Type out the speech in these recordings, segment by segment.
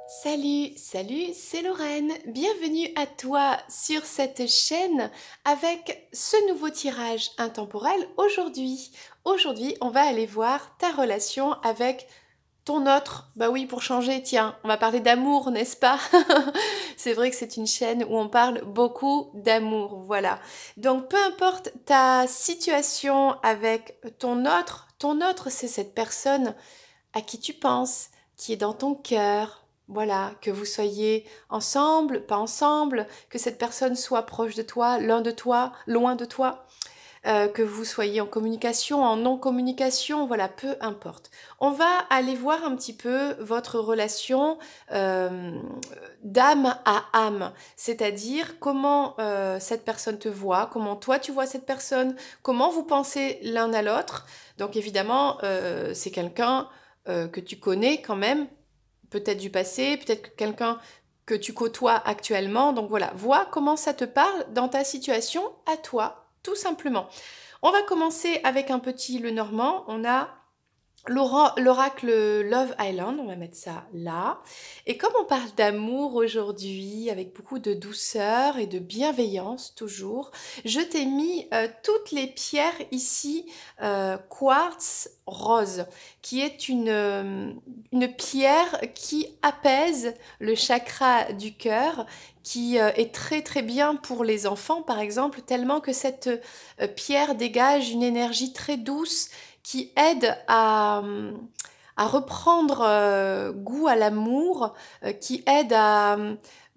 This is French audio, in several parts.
Salut, salut, c'est Lorraine. Bienvenue à toi sur cette chaîne avec ce nouveau tirage intemporel aujourd'hui. Aujourd'hui, on va aller voir ta relation avec ton autre. Bah oui, pour changer, tiens, on va parler d'amour, n'est-ce pas? C'est vrai que c'est une chaîne où on parle beaucoup d'amour, voilà. Donc peu importe ta situation avec ton autre, c'est cette personne à qui tu penses, qui est dans ton cœur. Voilà, que vous soyez ensemble, pas ensemble, que cette personne soit proche de toi, loin de toi, que vous soyez en communication, en non-communication, voilà, peu importe. On va aller voir un petit peu votre relation euh, d'âme à âme, c'est-à-dire comment cette personne te voit, comment toi tu vois cette personne, comment vous pensez l'un à l'autre. Donc évidemment, c'est quelqu'un que tu connais quand même, peut-être du passé, peut-être quelqu'un que tu côtoies actuellement. Donc voilà, vois comment ça te parle dans ta situation à toi, tout simplement. On va commencer avec un petit Lenormand. On a l'oracle Love Island, on va mettre ça là. Et comme on parle d'amour aujourd'hui, avec beaucoup de douceur et de bienveillance toujours, je t'ai mis toutes les pierres ici quartz rose, qui est une pierre qui apaise le chakra du cœur, qui est très très bien pour les enfants par exemple, tellement que cette pierre dégage une énergie très douce qui aide à reprendre goût à l'amour, qui aide à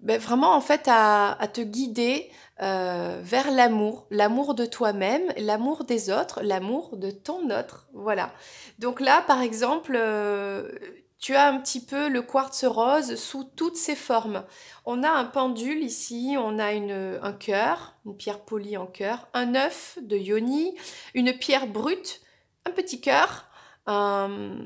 ben, vraiment en fait à te guider vers l'amour, l'amour de toi-même, l'amour des autres, l'amour de ton autre. Voilà. Donc là, par exemple, tu as un petit peu le quartz rose sous toutes ses formes. On a un pendule ici, on a un cœur, une pierre polie en cœur, un œuf de yoni, une pierre brute, un petit cœur, un,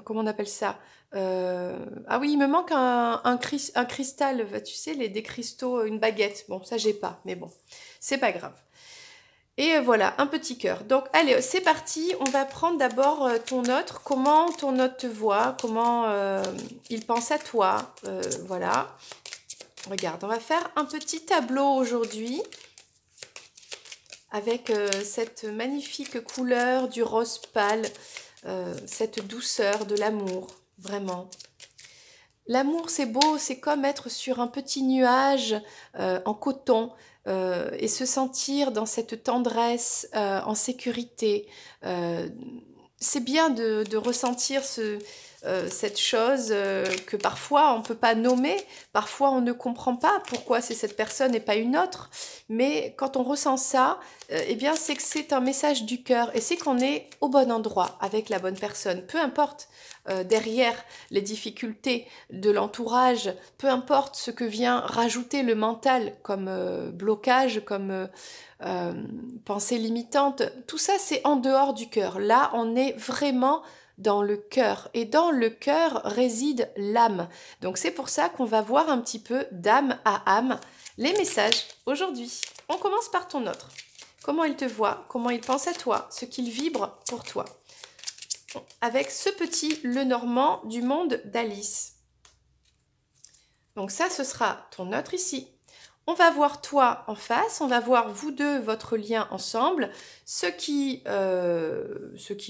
comment on appelle ça? Ah oui, il me manque un cristal, tu sais, des cristaux, une baguette. Bon, ça j'ai pas, mais bon, c'est pas grave. Et voilà, un petit cœur. Donc allez, c'est parti. On va prendre d'abord ton autre. Comment ton autre te voit, comment il pense à toi. Voilà. Regarde, on va faire un petit tableau aujourd'hui avec cette magnifique couleur du rose pâle, cette douceur de l'amour, vraiment. L'amour, c'est beau, c'est comme être sur un petit nuage en coton et se sentir dans cette tendresse, en sécurité. Euh, c'est bien de ressentir cette chose que parfois on ne peut pas nommer, parfois on ne comprend pas pourquoi c'est cette personne et pas une autre, mais quand on ressent ça, eh bien c'est que c'est un message du cœur et c'est qu'on est au bon endroit avec la bonne personne, peu importe derrière les difficultés de l'entourage, peu importe ce que vient rajouter le mental comme blocage, comme pensée limitante, tout ça c'est en dehors du cœur. Là, on est vraiment dans le cœur et dans le cœur réside l'âme. Donc c'est pour ça qu'on va voir un petit peu d'âme à âme les messages aujourd'hui. On commence par ton autre. Comment il te voit, comment il pense à toi, ce qu'il vibre pour toi. Avec ce petit Lenormand du monde d'Alice. Donc ça, ce sera ton autre ici. On va voir toi en face, on va voir vous deux, votre lien ensemble, ce qui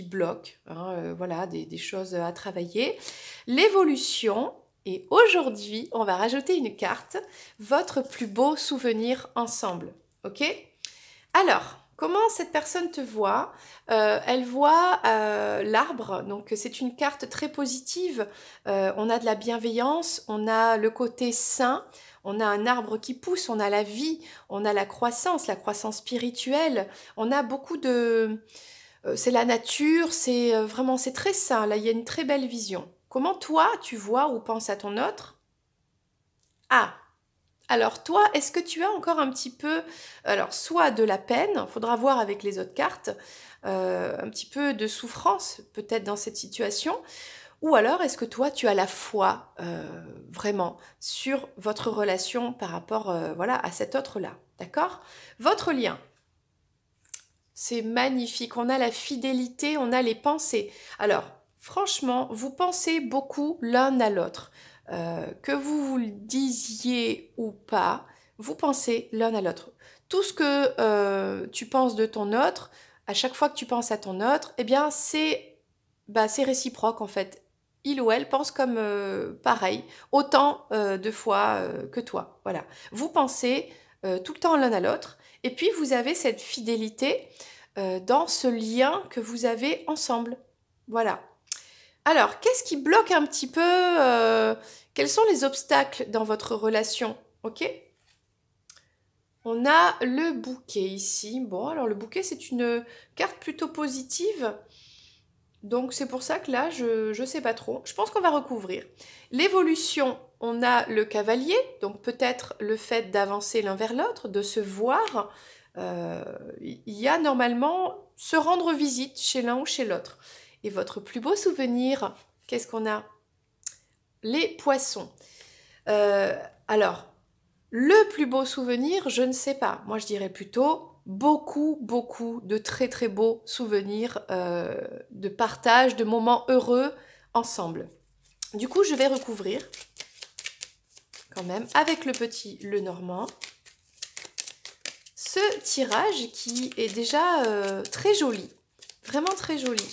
bloque, hein, voilà, des choses à travailler, l'évolution, et aujourd'hui, on va rajouter une carte, votre plus beau souvenir ensemble, ok? Alors, comment cette personne te voit? Elle voit l'arbre, donc c'est une carte très positive. On a de la bienveillance, on a le côté sain, on a un arbre qui pousse, on a la vie, on a la croissance spirituelle. On a beaucoup de... c'est la nature, c'est vraiment, c'est très sain. Là, il y a une très belle vision. Comment toi, tu vois ou penses à ton autre? Ah, alors toi, est-ce que tu as encore un petit peu, alors soit de la peine, il faudra voir avec les autres cartes, un petit peu de souffrance peut-être dans cette situation, ou alors est-ce que toi tu as la foi vraiment sur votre relation par rapport voilà, à cet autre-là, d'accord? Votre lien, c'est magnifique, on a la fidélité, on a les pensées. Alors, franchement, vous pensez beaucoup l'un à l'autre. que vous le disiez ou pas, vous pensez l'un à l'autre. Tout ce que tu penses de ton autre, à chaque fois que tu penses à ton autre, eh bien c'est réciproque en fait. Il ou elle pense comme pareil, autant de fois que toi. Voilà. Vous pensez tout le temps l'un à l'autre, et puis vous avez cette fidélité dans ce lien que vous avez ensemble. Voilà. Alors, qu'est-ce qui bloque un petit peu quels sont les obstacles dans votre relation? Ok? On a le bouquet ici. Bon, alors le bouquet, c'est une carte plutôt positive. Donc c'est pour ça que là, je ne sais pas trop. Je pense qu'on va recouvrir. L'évolution, on a le cavalier, donc peut-être le fait d'avancer l'un vers l'autre, de se voir. Il y a normalement se rendre visite chez l'un ou chez l'autre. Et votre plus beau souvenir, qu'est-ce qu'on a? Les poissons. Euh, alors, le plus beau souvenir, je ne sais pas. Moi, je dirais plutôt beaucoup, beaucoup de très, très beaux souvenirs de partage, de moments heureux ensemble. Du coup, je vais recouvrir quand même avec le petit Lenormand ce tirage qui est déjà très joli, vraiment très joli.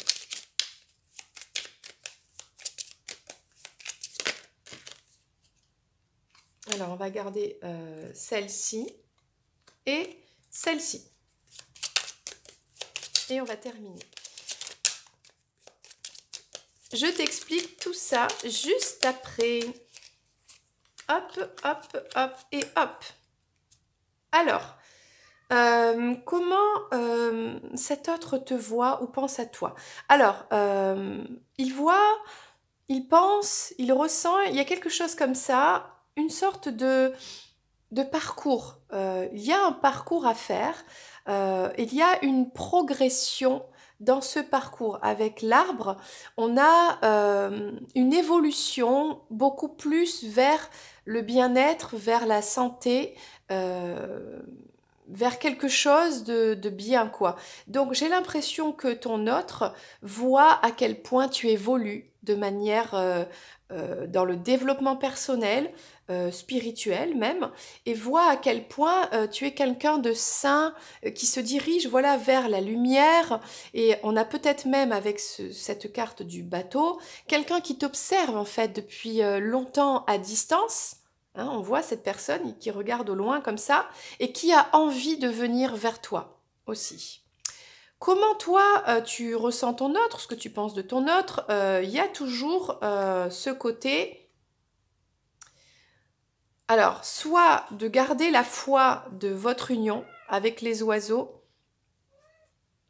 Alors, on va garder celle-ci et celle-ci. Et on va terminer. Je t'explique tout ça juste après. Hop, hop, hop et hop. Alors, comment cet autre te voit ou pense à toi? Alors, il voit, il pense, il ressent, il y a quelque chose comme ça, une sorte de parcours. Il y a un parcours à faire, il y a une progression dans ce parcours. Avec l'arbre, on a une évolution beaucoup plus vers le bien-être, vers la santé, vers quelque chose de bien, quoi. Donc j'ai l'impression que ton autre voit à quel point tu évolues de manière dans le développement personnel, spirituel même, et voit à quel point tu es quelqu'un de sain, qui se dirige voilà vers la lumière. Et on a peut-être même avec cette carte du bateau, quelqu'un qui t'observe en fait depuis longtemps à distance. Hein, on voit cette personne qui regarde au loin comme ça et qui a envie de venir vers toi aussi. Comment toi, tu ressens ton autre, ce que tu penses de ton autre? Il y a toujours ce côté, alors, soit de garder la foi de votre union avec les oiseaux.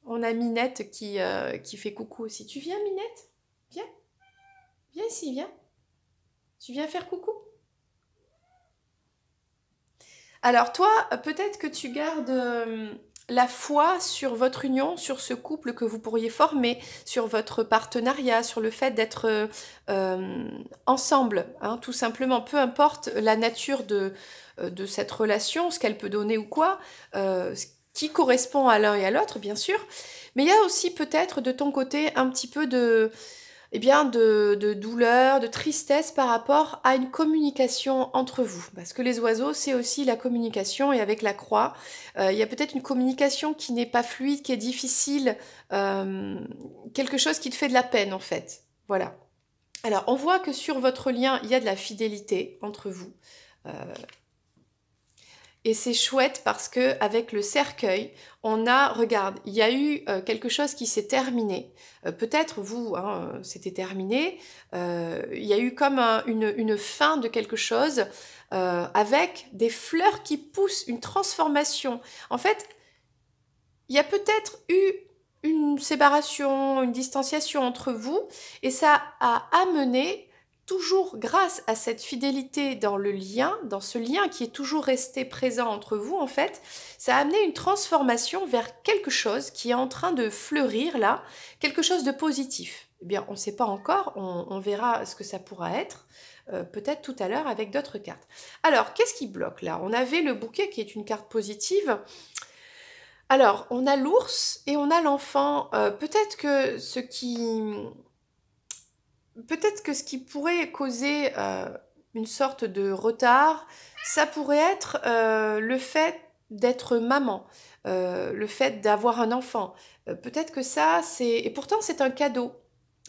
On a Minette qui fait coucou aussi. Tu viens, Minette? Viens, viens ici, viens. Tu viens faire coucou? Alors toi, peut-être que tu gardes la foi sur votre union, sur ce couple que vous pourriez former, sur votre partenariat, sur le fait d'être ensemble, hein, tout simplement, peu importe la nature de cette relation, ce qu'elle peut donner ou quoi, ce qui correspond à l'un et à l'autre, bien sûr. Mais il y a aussi peut-être de ton côté un petit peu eh bien, de douleur, de tristesse par rapport à une communication entre vous. Parce que les oiseaux, c'est aussi la communication, et avec la croix, il y a peut-être une communication qui n'est pas fluide, qui est difficile, euh, quelque chose qui te fait de la peine en fait. Voilà. Alors, on voit que sur votre lien, il y a de la fidélité entre vous. Euh, et c'est chouette parce que avec le cercueil, on a, regarde, il y a eu quelque chose qui s'est terminé. Peut-être vous, hein, c'était terminé. Il y a eu comme une fin de quelque chose avec des fleurs qui poussent, une transformation. En fait, il y a peut-être eu une séparation, une distanciation entre vous, et ça a amené, toujours grâce à cette fidélité dans le lien, dans ce lien qui est toujours resté présent entre vous, en fait, ça a amené une transformation vers quelque chose qui est en train de fleurir là, quelque chose de positif. Eh bien, on ne sait pas encore, on verra ce que ça pourra être. Peut-être tout à l'heure avec d'autres cartes. Alors, qu'est-ce qui bloque là? On avait le bouquet qui est une carte positive. Alors, on a l'ours et on a l'enfant. Peut-être que ce qui pourrait causer une sorte de retard. Ça pourrait être le fait d'être maman, le fait d'avoir un enfant. Peut-être que ça, c'est... Et pourtant, c'est un cadeau.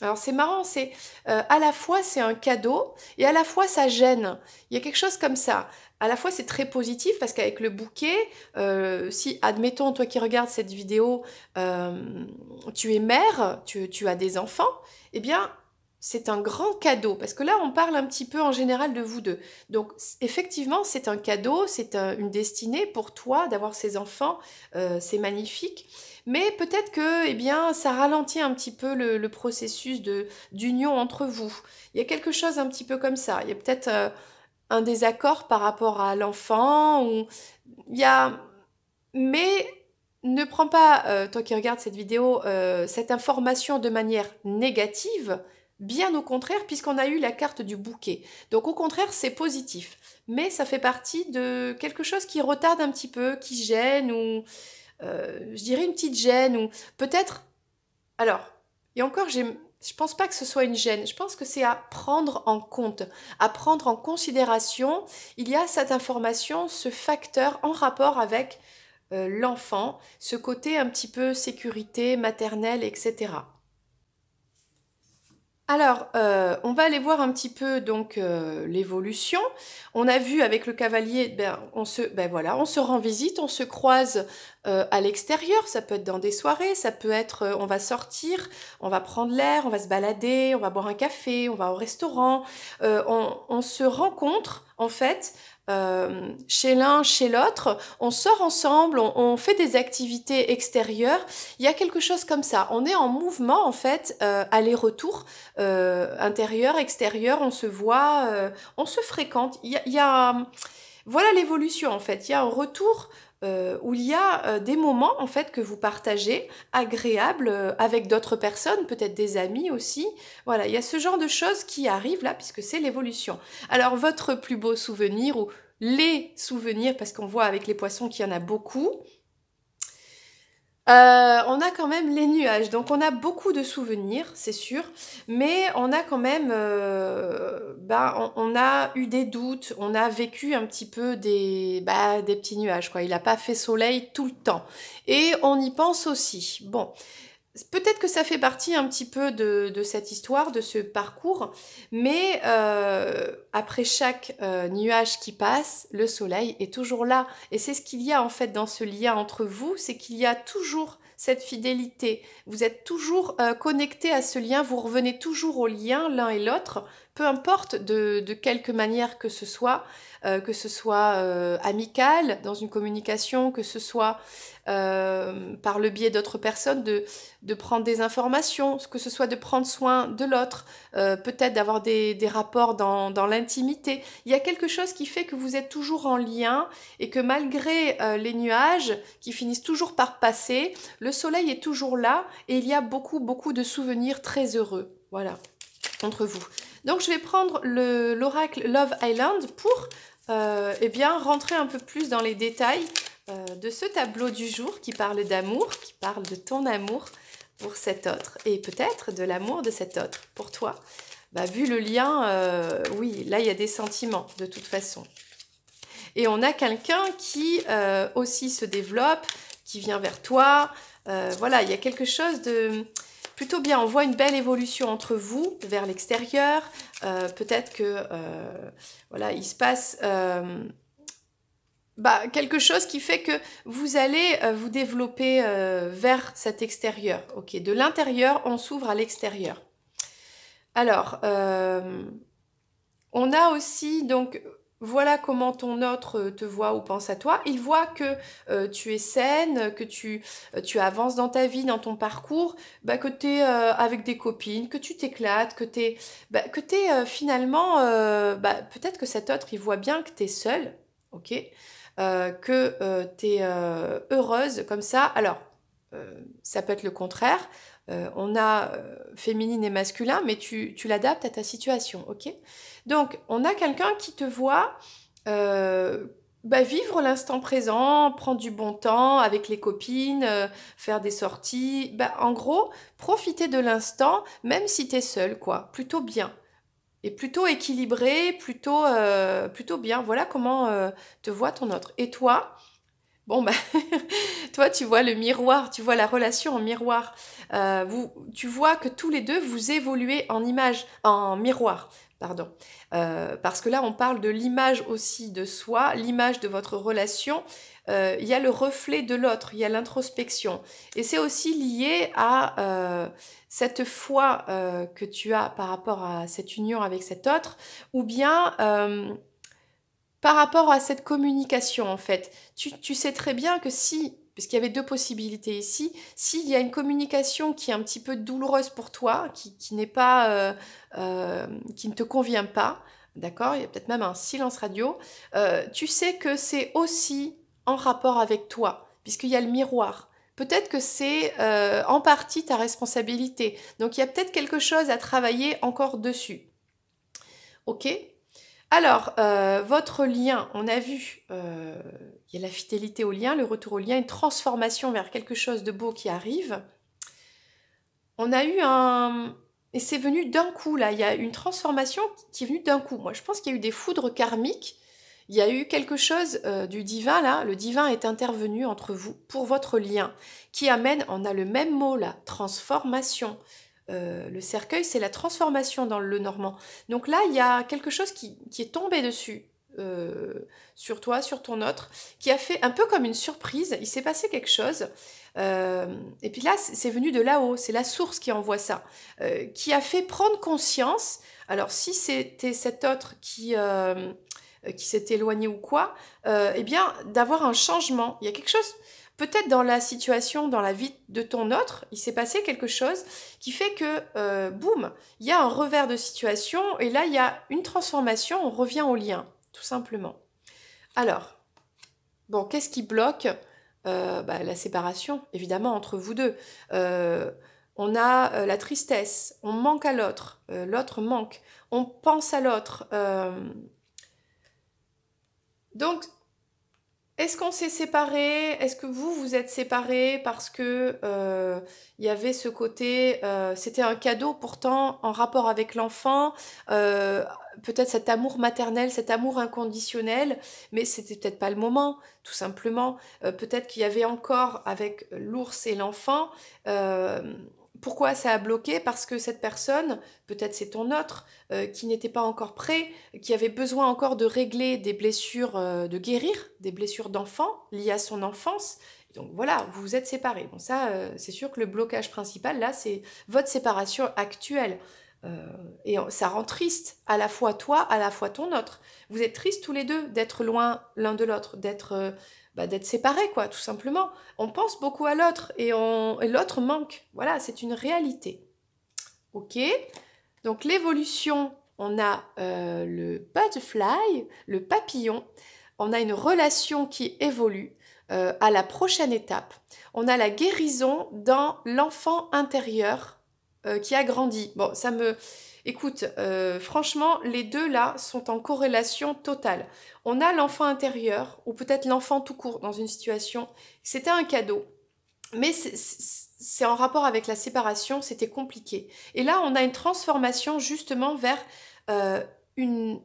Alors c'est marrant, c'est à la fois c'est un cadeau et à la fois ça gêne. Il y a quelque chose comme ça. À la fois c'est très positif parce qu'avec le bouquet, si admettons toi qui regardes cette vidéo, euh, tu es mère, tu as des enfants, eh bien c'est un grand cadeau parce que là on parle un petit peu en général de vous deux. Donc effectivement c'est un cadeau, une destinée pour toi d'avoir ces enfants, c'est magnifique. Mais peut-être que, eh bien, ça ralentit un petit peu le processus d'union entre vous. Il y a quelque chose un petit peu comme ça. Il y a peut-être un désaccord par rapport à l'enfant ou il y a... Mais ne prends pas, toi qui regardes cette vidéo, cette information de manière négative. Bien au contraire, puisqu'on a eu la carte du bouquet. Donc au contraire, c'est positif. Mais ça fait partie de quelque chose qui retarde un petit peu, qui gêne ou je dirais une petite gêne ou peut-être. Alors, et encore, je pense pas que ce soit une gêne. Je pense que c'est à prendre en compte, à prendre en considération. Il y a cette information, ce facteur en rapport avec l'enfant, ce côté un petit peu sécurité maternelle, etc. Alors, on va aller voir un petit peu donc l'évolution. On a vu avec le cavalier, ben voilà, on se rend visite, on se croise à l'extérieur. Ça peut être dans des soirées, ça peut être, on va sortir, on va prendre l'air, on va se balader, on va boire un café, on va au restaurant. On se rencontre en fait chez l'un, chez l'autre. On sort ensemble, on fait des activités extérieures. Il y a quelque chose comme ça. On est en mouvement en fait, aller-retour intérieur, extérieur, on se voit, on se fréquente. Voilà l'évolution en fait. Il y a un retour où il y a des moments en fait que vous partagez, agréables avec d'autres personnes, peut-être des amis aussi. Voilà, il y a ce genre de choses qui arrivent là puisque c'est l'évolution. Alors votre plus beau souvenir ou les souvenirs, parce qu'on voit avec les poissons qu'il y en a beaucoup, on a quand même les nuages, donc on a beaucoup de souvenirs, c'est sûr, mais on a quand même, on a eu des doutes, on a vécu un petit peu des petits nuages, quoi. Il n'a pas fait soleil tout le temps. Et on y pense aussi. Bon, peut-être que ça fait partie un petit peu de cette histoire, de ce parcours, mais après chaque nuage qui passe, le soleil est toujours là. Et c'est ce qu'il y a en fait dans ce lien entre vous, c'est qu'il y a toujours cette fidélité. Vous êtes toujours connecté à ce lien, vous revenez toujours au lien l'un et l'autre, peu importe de quelque manière que ce soit amical, dans une communication, que ce soit par le biais d'autres personnes, de prendre des informations, que ce soit de prendre soin de l'autre, peut-être d'avoir des rapports dans l'intimité. Il y a quelque chose qui fait que vous êtes toujours en lien et que malgré les nuages qui finissent toujours par passer, le soleil est toujours là et il y a beaucoup, beaucoup de souvenirs très heureux. Voilà, entre vous. Donc je vais prendre l'oracle Love Island pour eh bien, rentrer un peu plus dans les détails de ce tableau du jour qui parle d'amour, qui parle de ton amour pour cet autre et peut-être de l'amour de cet autre pour toi. Bah, vu le lien, oui, là il y a des sentiments de toute façon. Et on a quelqu'un qui aussi se développe, qui vient vers toi. Voilà, il y a quelque chose de plutôt bien. On voit une belle évolution entre vous vers l'extérieur. Peut-être que voilà, il se passe quelque chose qui fait que vous allez vous développer vers cet extérieur. Ok, de l'intérieur, on s'ouvre à l'extérieur. Alors, on a aussi donc voilà comment ton autre te voit ou pense à toi. Il voit que tu es saine, que tu avances dans ta vie, dans ton parcours, que tu es avec des copines, que tu t'éclates, que tu es, finalement, peut-être que cet autre, il voit bien que tu es seule, ok, que tu es heureuse comme ça. Alors, ça peut être le contraire. On a féminine et masculin, mais tu l'adaptes à ta situation, ok? Donc, on a quelqu'un qui te voit vivre l'instant présent, prendre du bon temps avec les copines, faire des sorties. En gros, profiter de l'instant, même si tu es seule, quoi. Plutôt bien. est plutôt équilibré, plutôt bien. Voilà comment te voit ton autre. Et toi? Bon, bah, toi, tu vois le miroir, tu vois la relation en miroir. Tu vois que tous les deux, vous évoluez en image, en miroir, pardon. Parce que là, on parle de l'image aussi de soi, l'image de votre relation. Il y a le reflet de l'autre, il y a l'introspection. Et c'est aussi lié à cette foi que tu as par rapport à cette union avec cet autre, ou bien par rapport à cette communication, en fait, tu sais très bien que si, parce qu'il y avait deux possibilités ici, s'il y a une communication qui est un petit peu douloureuse pour toi, qui n'est pas, qui ne te convient pas, d'accord, il y a peut-être même un silence radio, tu sais que c'est aussi en rapport avec toi, puisqu'il y a le miroir. Peut-être que c'est en partie ta responsabilité. Donc il y a peut-être quelque chose à travailler encore dessus. Ok? Alors, votre lien, on a vu, il y a la fidélité au lien, le retour au lien, une transformation vers quelque chose de beau qui arrive. On a eu un... Et c'est venu d'un coup, là. Il y a une transformation qui est venue d'un coup. Moi, je pense qu'il y a eu des foudres karmiques. Il y a eu quelque chose du divin, là. Le divin est intervenu entre vous pour votre lien, qui amène, on a le même mot, là, transformation. Le cercueil, c'est la transformation dans le normand. Donc là, il y a quelque chose qui est tombé dessus, sur toi, sur ton autre, qui a fait un peu comme une surprise. Il s'est passé quelque chose. Et puis là, c'est venu de là-haut. C'est la source qui envoie ça, qui a fait prendre conscience. Alors, si c'était cet autre qui s'est éloigné ou quoi, eh bien, d'avoir un changement. Il y a quelque chose, peut-être dans la situation, dans la vie de ton autre, il s'est passé quelque chose qui fait que, boum, il y a un revers de situation et là, il y a une transformation, on revient au lien, tout simplement. Alors, bon, qu'est-ce qui bloque bah, la séparation, évidemment, entre vous deux. On a la tristesse, on manque à l'autre, l'autre manque, on pense à l'autre. Donc, est-ce qu'on s'est séparés? Est-ce que vous vous êtes séparés parce que il y avait ce côté, c'était un cadeau pourtant en rapport avec l'enfant, euh, peut-être cet amour maternel, cet amour inconditionnel, mais c'était peut-être pas le moment, tout simplement. Peut-être qu'il y avait encore avec l'ours et l'enfant. euh, Pourquoi ça a bloqué? Parce que cette personne, peut-être c'est ton autre, qui n'était pas encore prêt, qui avait besoin encore de régler des blessures, de guérir des blessures d'enfant liées à son enfance. Donc voilà, vous vous êtes séparés. Bon, ça, c'est sûr que le blocage principal, là, c'est votre séparation actuelle. Ça rend triste, à la fois toi, à la fois ton autre. Vous êtes tristes tous les deux d'être loin l'un de l'autre, d'être séparés, quoi, tout simplement. On pense beaucoup à l'autre et l'autre manque. Voilà, c'est une réalité. Ok? Donc l'évolution, on a le butterfly, le papillon, on a une relation qui évolue à la prochaine étape. On a la guérison dans l'enfant intérieur qui a grandi. Bon, ça me... Écoute, franchement, les deux là sont en corrélation totale. On a l'enfant intérieur, ou peut-être l'enfant tout court dans une situation, c'était un cadeau. Mais c'est en rapport avec la séparation, c'était compliqué. Et là, on a une transformation justement vers euh, une,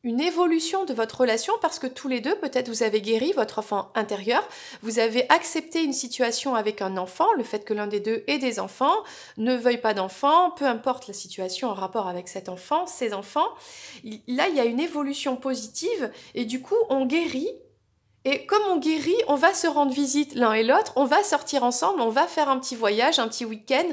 une évolution de votre relation parce que tous les deux, peut-être vous avez guéri votre enfant intérieur, vous avez accepté une situation avec un enfant, le fait que l'un des deux ait des enfants, ne veuille pas d'enfants, peu importe la situation en rapport avec cet enfant, ses enfants. Là, il y a une évolution positive et du coup, on guérit et comme on guérit, on va se rendre visite l'un et l'autre, on va sortir ensemble, on va faire un petit voyage, un petit week-end,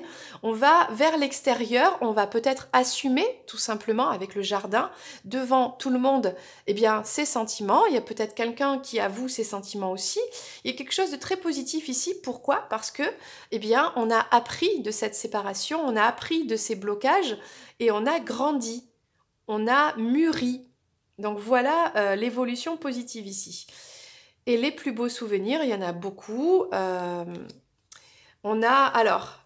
on va vers l'extérieur, on va peut-être assumer tout simplement avec le jardin devant tout le monde, eh bien ses sentiments. Il y a peut-être quelqu'un qui avoue ses sentiments aussi. Il y a quelque chose de très positif ici. Pourquoi? Parce que, eh bien, on a appris de cette séparation, on a appris de ces blocages et on a grandi, on a mûri. Donc voilà l'évolution positive ici. Et les plus beaux souvenirs, il y en a beaucoup. On a alors,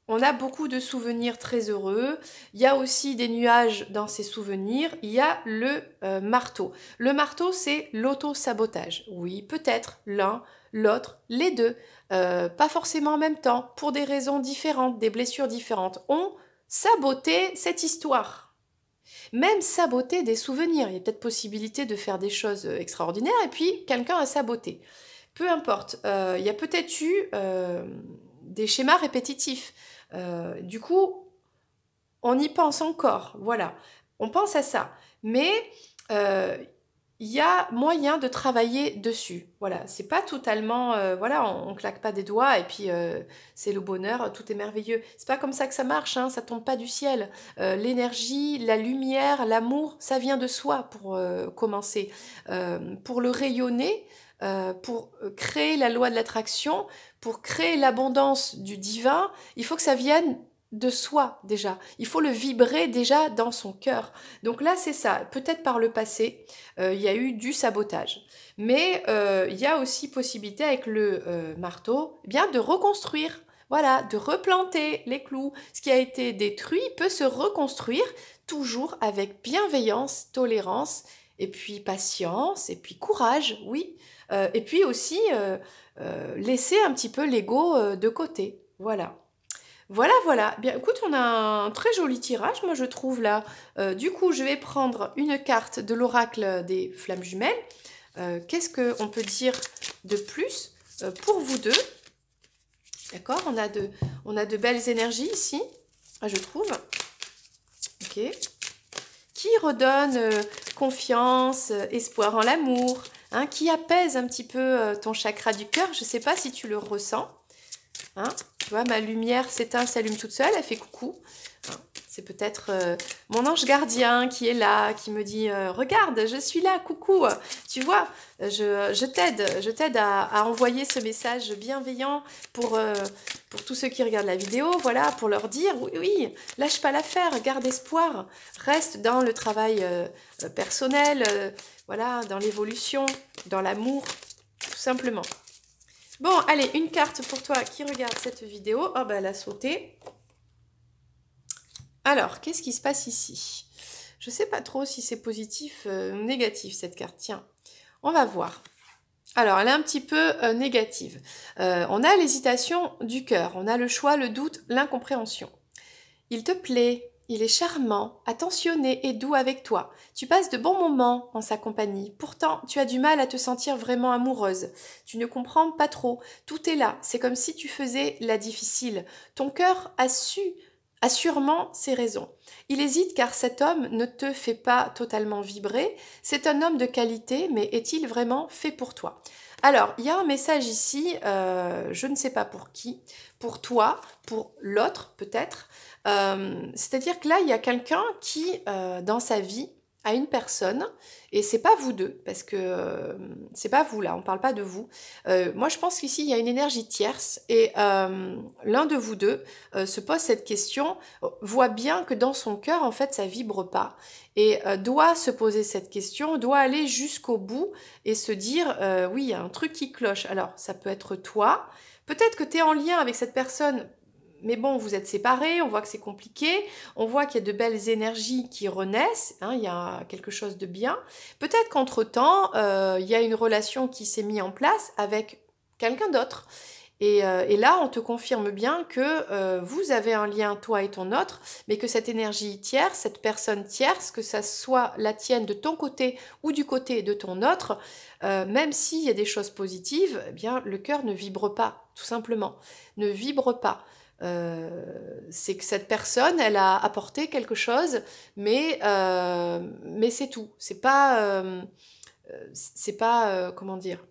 on a beaucoup de souvenirs très heureux. Il y a aussi des nuages dans ces souvenirs. Il y a le marteau. Le marteau, c'est l'auto-sabotage. Oui, peut-être l'un, l'autre, les deux. Pas forcément en même temps, pour des raisons différentes, des blessures différentes. On sabotait cette histoire. Même saboter des souvenirs. Il y a peut-être possibilité de faire des choses extraordinaires et puis quelqu'un a saboté. Peu importe. Il y a peut-être eu des schémas répétitifs. Du coup, on y pense encore. Voilà. On pense à ça. Mais euh, il y a moyen de travailler dessus. Voilà, c'est pas totalement, voilà, on claque pas des doigts et puis c'est le bonheur, tout est merveilleux. C'est pas comme ça que ça marche, hein, ça tombe pas du ciel. L'énergie, la lumière, l'amour, ça vient de soi pour commencer. Pour le rayonner, pour créer la loi de l'attraction, pour créer l'abondance du divin, il faut que ça vienne de soi déjà. Il faut le vibrer déjà dans son cœur. Donc là, c'est ça. Peut-être par le passé, il y a eu du sabotage. Mais il y a aussi possibilité avec le marteau, eh bien de reconstruire. Voilà, de replanter les clous. Ce qui a été détruit peut se reconstruire toujours avec bienveillance, tolérance, et puis patience, et puis courage, oui. Et puis aussi laisser un petit peu l'ego de côté. Voilà. Voilà, voilà. Bien, écoute, on a un très joli tirage, moi je trouve là. Du coup, je vais prendre une carte de l'oracle des flammes jumelles. Qu'est-ce qu'on peut dire de plus pour vous deux? D'accord, on a de belles énergies ici, je trouve. Ok. Qui redonne confiance, espoir en l'amour, hein, qui apaise un petit peu ton chakra du cœur. Je ne sais pas si tu le ressens. Hein, tu vois, ma lumière s'éteint, s'allume toute seule, elle fait coucou. Hein, c'est peut-être mon ange gardien qui est là, qui me dit regarde, je suis là, coucou. Tu vois, je t'aide à envoyer ce message bienveillant pour tous ceux qui regardent la vidéo, voilà, pour leur dire oui, oui, lâche pas l'affaire, garde espoir, reste dans le travail personnel, voilà, dans l'évolution, dans l'amour, tout simplement. Bon, allez, une carte pour toi qui regarde cette vidéo. Oh, bah, elle a sauté. Alors, qu'est-ce qui se passe ici? Je ne sais pas trop si c'est positif ou négatif, cette carte. Tiens, on va voir. Alors, elle est un petit peu négative. On a l'hésitation du cœur. On a le choix, le doute, l'incompréhension. Il te plaît, il est charmant, attentionné et doux avec toi. Tu passes de bons moments en sa compagnie. Pourtant, tu as du mal à te sentir vraiment amoureuse. Tu ne comprends pas trop. Tout est là. C'est comme si tu faisais la difficile. Ton cœur a sûrement ses raisons. Il hésite car cet homme ne te fait pas totalement vibrer. C'est un homme de qualité, mais est-il vraiment fait pour toi? Alors, il y a un message ici, je ne sais pas pour qui, pour toi, pour l'autre peut-être. C'est-à-dire que là, il y a quelqu'un qui, dans sa vie, a une personne, et c'est pas vous deux, parce que c'est pas vous là, on parle pas de vous. Moi, je pense qu'ici, il y a une énergie tierce, et l'un de vous deux se pose cette question, voit bien que dans son cœur, en fait, ça vibre pas, et doit se poser cette question, doit aller jusqu'au bout, et se dire, oui, il y a un truc qui cloche. Alors, ça peut être toi, peut-être que tu es en lien avec cette personne, mais bon, vous êtes séparés, on voit que c'est compliqué, on voit qu'il y a de belles énergies qui renaissent, hein, il y a quelque chose de bien. Peut-être qu'entre-temps, il y a une relation qui s'est mise en place avec quelqu'un d'autre. Et là, on te confirme bien que vous avez un lien, toi et ton autre, mais que cette énergie tierce, cette personne tierce, que ça soit la tienne de ton côté ou du côté de ton autre, même s'il y a des choses positives, eh bien, le cœur ne vibre pas, tout simplement, ne vibre pas. C'est que cette personne, elle a apporté quelque chose, mais c'est tout. C'est pas, comment dire,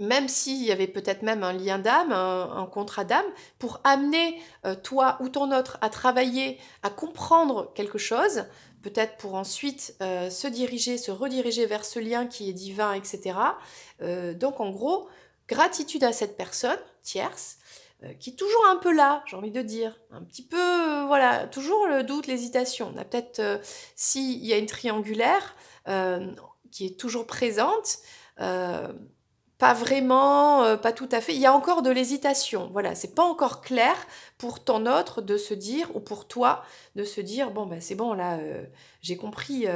même s'il y avait peut-être même un lien d'âme, un contrat d'âme, pour amener toi ou ton autre à travailler, à comprendre quelque chose, peut-être pour ensuite se rediriger vers ce lien qui est divin, etc. Donc en gros, gratitude à cette personne tierce, qui est toujours un peu là, j'ai envie de dire, un petit peu, voilà, toujours le doute, l'hésitation. On a peut-être, s'il y a une triangulaire qui est toujours présente, euh, pas vraiment, pas tout à fait. Il y a encore de l'hésitation. Voilà, c'est pas encore clair pour ton autre de se dire, ou pour toi de se dire, bon, ben c'est bon, là, j'ai compris,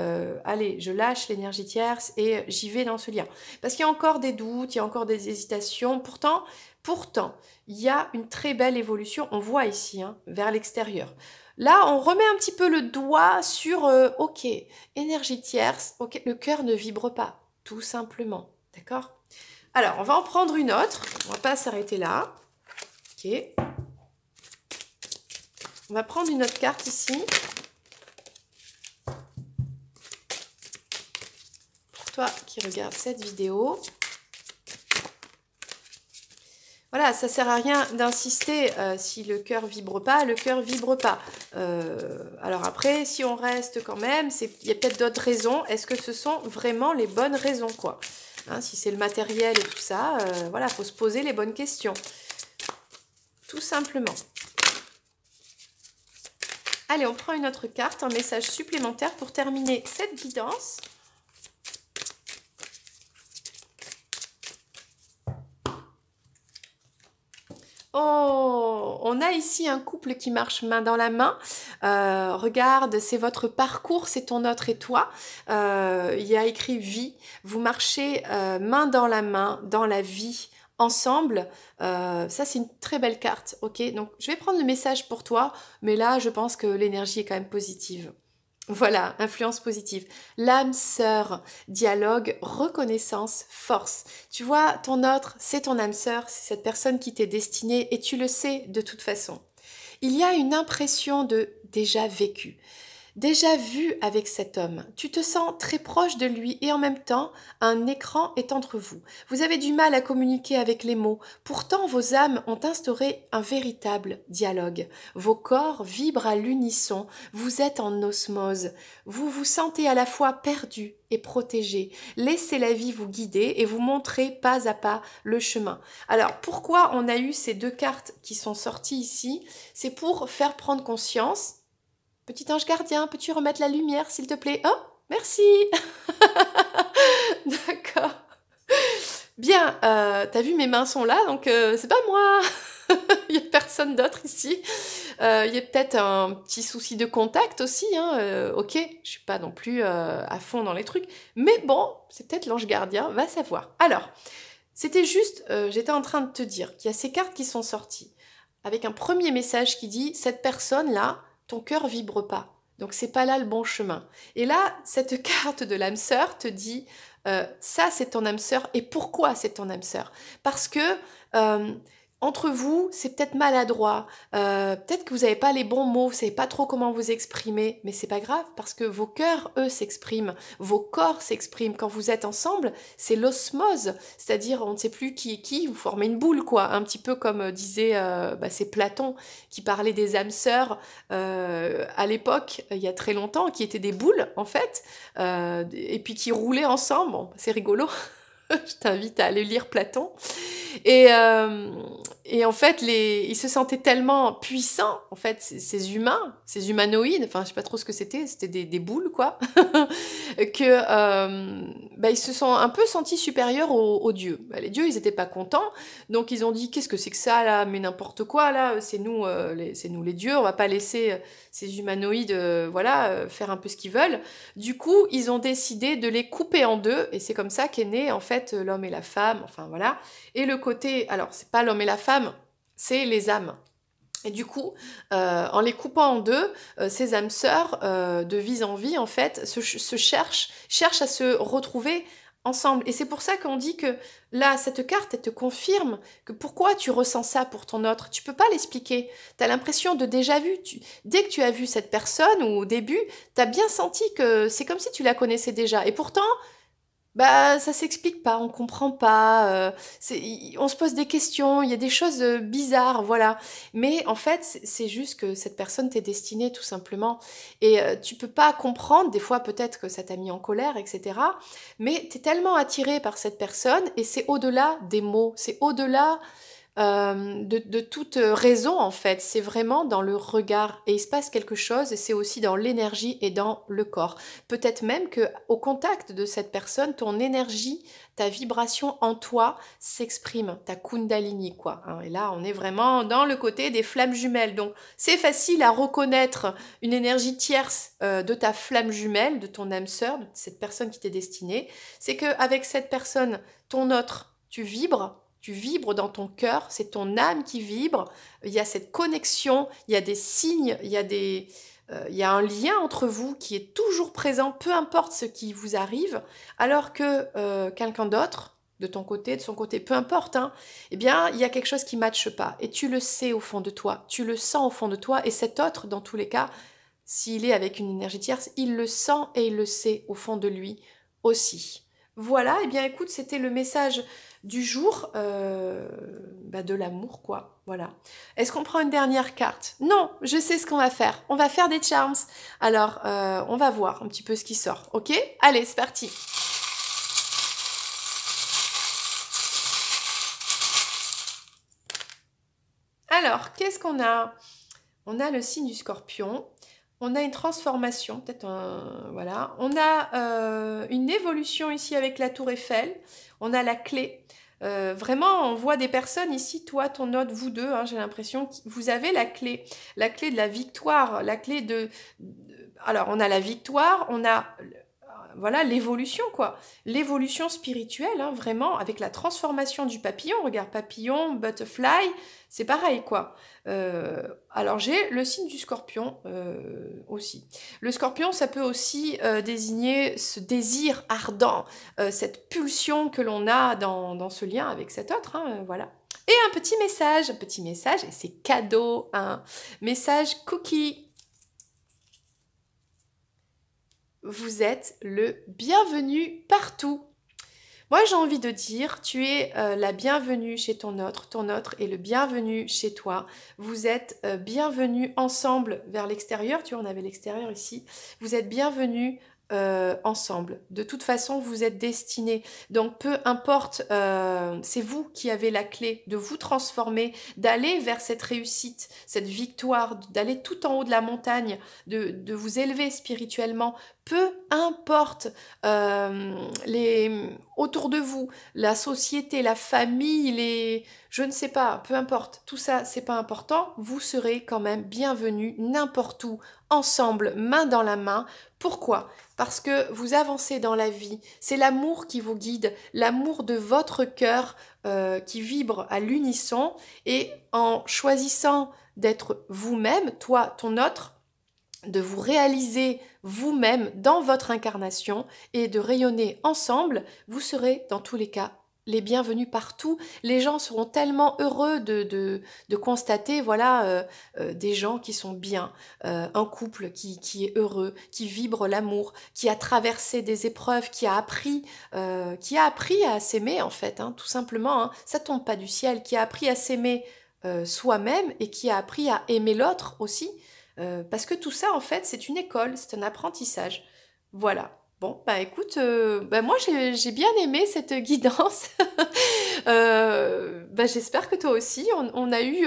allez, je lâche l'énergie tierce et j'y vais dans ce lien. Parce qu'il y a encore des doutes, il y a encore des hésitations. Pourtant, Pourtant, il y a une très belle évolution, on voit ici, hein, vers l'extérieur. Là, on remet un petit peu le doigt sur, ok, énergie tierce, ok, le cœur ne vibre pas, tout simplement, d'accord? Alors, on va en prendre une autre, on va pas s'arrêter là, ok. On va prendre une autre carte ici. Pour toi qui regardes cette vidéo. Voilà, ça sert à rien d'insister si le cœur vibre pas, le cœur vibre pas. Alors après, si on reste quand même, il y a peut-être d'autres raisons. Est-ce que ce sont vraiment les bonnes raisons, quoi, hein, si c'est le matériel et tout ça, voilà, faut se poser les bonnes questions. Tout simplement. Allez, on prend une autre carte, un message supplémentaire pour terminer cette guidance. Oh, on a ici un couple qui marche main dans la main. Regarde, c'est votre parcours, c'est ton autre et toi. Il y a écrit vie. Vous marchez main dans la main dans la vie ensemble. Ça, c'est une très belle carte. Ok, donc je vais prendre le message pour toi, mais là, je pense que l'énergie est quand même positive. Voilà, influence positive. L'âme sœur, dialogue, reconnaissance, force. Tu vois, ton autre, c'est ton âme sœur, c'est cette personne qui t'est destinée et tu le sais de toute façon. Il y a une impression de déjà vécu. Déjà vu avec cet homme, tu te sens très proche de lui et en même temps, un écran est entre vous. Vous avez du mal à communiquer avec les mots, pourtant vos âmes ont instauré un véritable dialogue. Vos corps vibrent à l'unisson, vous êtes en osmose. Vous vous sentez à la fois perdu et protégé. Laissez la vie vous guider et vous montrer pas à pas le chemin. Alors pourquoi on a eu ces deux cartes qui sont sorties ici? C'est pour faire prendre conscience. Petit ange gardien, peux-tu remettre la lumière, s'il te plaît? Oh, merci. D'accord. Bien, t'as vu, mes mains sont là, donc c'est pas moi. Il n'y a personne d'autre ici. Il y a peut-être un petit souci de contact aussi. Hein, ok, je suis pas non plus à fond dans les trucs. Mais bon, c'est peut-être l'ange gardien, va savoir. Alors, c'était juste, j'étais en train de te dire qu'il y a ces cartes qui sont sorties. Avec un premier message qui dit, cette personne-là, ton cœur vibre pas. Donc c'est pas là le bon chemin. Et là, cette carte de l'âme sœur te dit, ça c'est ton âme sœur. Et pourquoi c'est ton âme sœur? Parce que entre vous, c'est peut-être maladroit, peut-être que vous n'avez pas les bons mots, vous savez pas trop comment vous exprimer, mais c'est pas grave parce que vos cœurs, eux, s'expriment, vos corps s'expriment. Quand vous êtes ensemble, c'est l'osmose, c'est-à-dire on ne sait plus qui est qui, vous formez une boule, quoi, un petit peu comme disait, c'est Platon qui parlait des âmes sœurs à l'époque, il y a très longtemps, qui étaient des boules en fait, et puis qui roulaient ensemble. Bon, c'est rigolo. Je t'invite à aller lire Platon. Et, euh, et en fait, ils se sentaient tellement puissants, en fait, ces humains, ces humanoïdes, enfin, je sais pas trop ce que c'était des boules, quoi, que ils se sont un peu sentis supérieurs aux dieux. Bah, les dieux, ils étaient pas contents, donc ils ont dit, qu'est-ce que c'est que ça, là, mais n'importe quoi, là, c'est nous les dieux, on va pas laisser ces humanoïdes, faire un peu ce qu'ils veulent. Du coup, ils ont décidé de les couper en deux, et c'est comme ça qu'est né, en fait, l'homme et la femme, enfin, voilà. Et le côté, alors c'est pas l'homme et la femme, c'est les âmes. Et du coup, en les coupant en deux, ces âmes sœurs, de vie en vie, en fait, cherchent à se retrouver ensemble. Et c'est pour ça qu'on dit que là, cette carte, elle te confirme que pourquoi tu ressens ça pour ton autre. Tu peux pas l'expliquer. Tu as l'impression de déjà vu. Dès que tu as vu cette personne, ou au début, tu as bien senti que c'est comme si tu la connaissais déjà. Et pourtant, bah, ça s'explique pas, on comprend pas, on se pose des questions, il y a des choses bizarres, voilà. Mais en fait, c'est juste que cette personne t'est destinée tout simplement. Et tu peux pas comprendre, des fois peut-être que ça t'a mis en colère, etc. Mais tu es tellement attiré par cette personne et c'est au-delà des mots, c'est au-delà de toute raison en fait, c'est vraiment dans le regard et il se passe quelque chose et c'est aussi dans l'énergie et dans le corps. Peut-être même que au contact de cette personne, ton énergie, ta vibration en toi s'exprime, ta kundalini quoi, hein. Et là, on est vraiment dans le côté des flammes jumelles. Donc, c'est facile à reconnaître une énergie tierce de ta flamme jumelle, de ton âme sœur, de cette personne qui t'est destinée. C'est que avec cette personne, ton autre, tu vibres, Tu vibres dans ton cœur, c'est ton âme qui vibre. Il y a cette connexion, il y a des signes, il y a un lien entre vous qui est toujours présent, peu importe ce qui vous arrive, alors que quelqu'un d'autre, de ton côté, de son côté, peu importe, hein, eh bien, il y a quelque chose qui ne matche pas. Et tu le sais au fond de toi, tu le sens au fond de toi, et cet autre, dans tous les cas, s'il est avec une énergie tierce, il le sent et il le sait au fond de lui aussi. Voilà, et bien écoute, c'était le message du jour, de l'amour, quoi. Voilà. Est-ce qu'on prend une dernière carte? Non, je sais ce qu'on va faire. On va faire des charms. Alors, on va voir un petit peu ce qui sort, ok? Allez, c'est parti. Alors, qu'est-ce qu'on a? On a le signe du Scorpion. On a une transformation, peut-être un... Voilà. On a une évolution ici avec la tour Eiffel. On a la clé. Vraiment, on voit des personnes ici, toi, ton autre, vous deux, hein, j'ai l'impression que vous avez la clé de la victoire, la clé Alors, on a la victoire, on a... Voilà, l'évolution, quoi. L'évolution spirituelle, hein, vraiment, avec la transformation du papillon. Regarde, papillon, butterfly, c'est pareil, quoi. Alors, j'ai le signe du scorpion aussi. Le scorpion, ça peut aussi désigner ce désir ardent, cette pulsion que l'on a dans ce lien avec cet autre, hein, voilà. Et un petit message, et c'est cadeau, un message cookie. Vous êtes le bienvenu partout. Moi, j'ai envie de dire, tu es la bienvenue chez ton autre est le bienvenu chez toi. Vous êtes bienvenus ensemble vers l'extérieur, tu vois, on avait l'extérieur ici. Vous êtes bienvenus ensemble. De toute façon, vous êtes destinés. Donc, peu importe, c'est vous qui avez la clé de vous transformer, d'aller vers cette réussite, cette victoire, d'aller tout en haut de la montagne, de vous élever spirituellement. Peu importe autour de vous, la société, la famille, je ne sais pas, peu importe, tout ça, c'est pas important. Vous serez quand même bienvenus n'importe où, ensemble, main dans la main. Pourquoi? Parce que vous avancez dans la vie. C'est l'amour qui vous guide, l'amour de votre cœur qui vibre à l'unisson. Et en choisissant d'être vous-même, toi, ton autre, de vous réaliser vous-même dans votre incarnation et de rayonner ensemble, vous serez dans tous les cas les bienvenus partout. Les gens seront tellement heureux de constater, voilà, des gens qui sont bien, un couple qui est heureux, qui vibre l'amour, qui a traversé des épreuves, qui a appris à s'aimer en fait, hein, tout simplement. Hein, ça tombe pas du ciel, qui a appris à s'aimer soi-même et qui a appris à aimer l'autre aussi. Parce que tout ça, en fait, c'est une école, c'est un apprentissage. Voilà. Bon, bah écoute, moi j'ai bien aimé cette guidance. J'espère que toi aussi. On a eu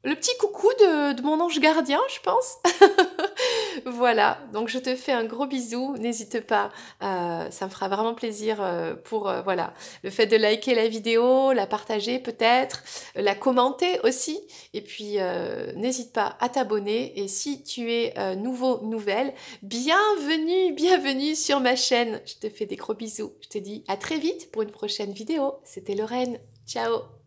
le petit coucou de mon ange gardien, je pense. Voilà, donc je te fais un gros bisou, n'hésite pas, ça me fera vraiment plaisir pour voilà, le fait de liker la vidéo, la partager peut-être, la commenter aussi, et puis n'hésite pas à t'abonner, et si tu es nouveau, nouvelle, bienvenue sur ma chaîne, je te fais des gros bisous, je te dis à très vite pour une prochaine vidéo, c'était Lorraine, ciao.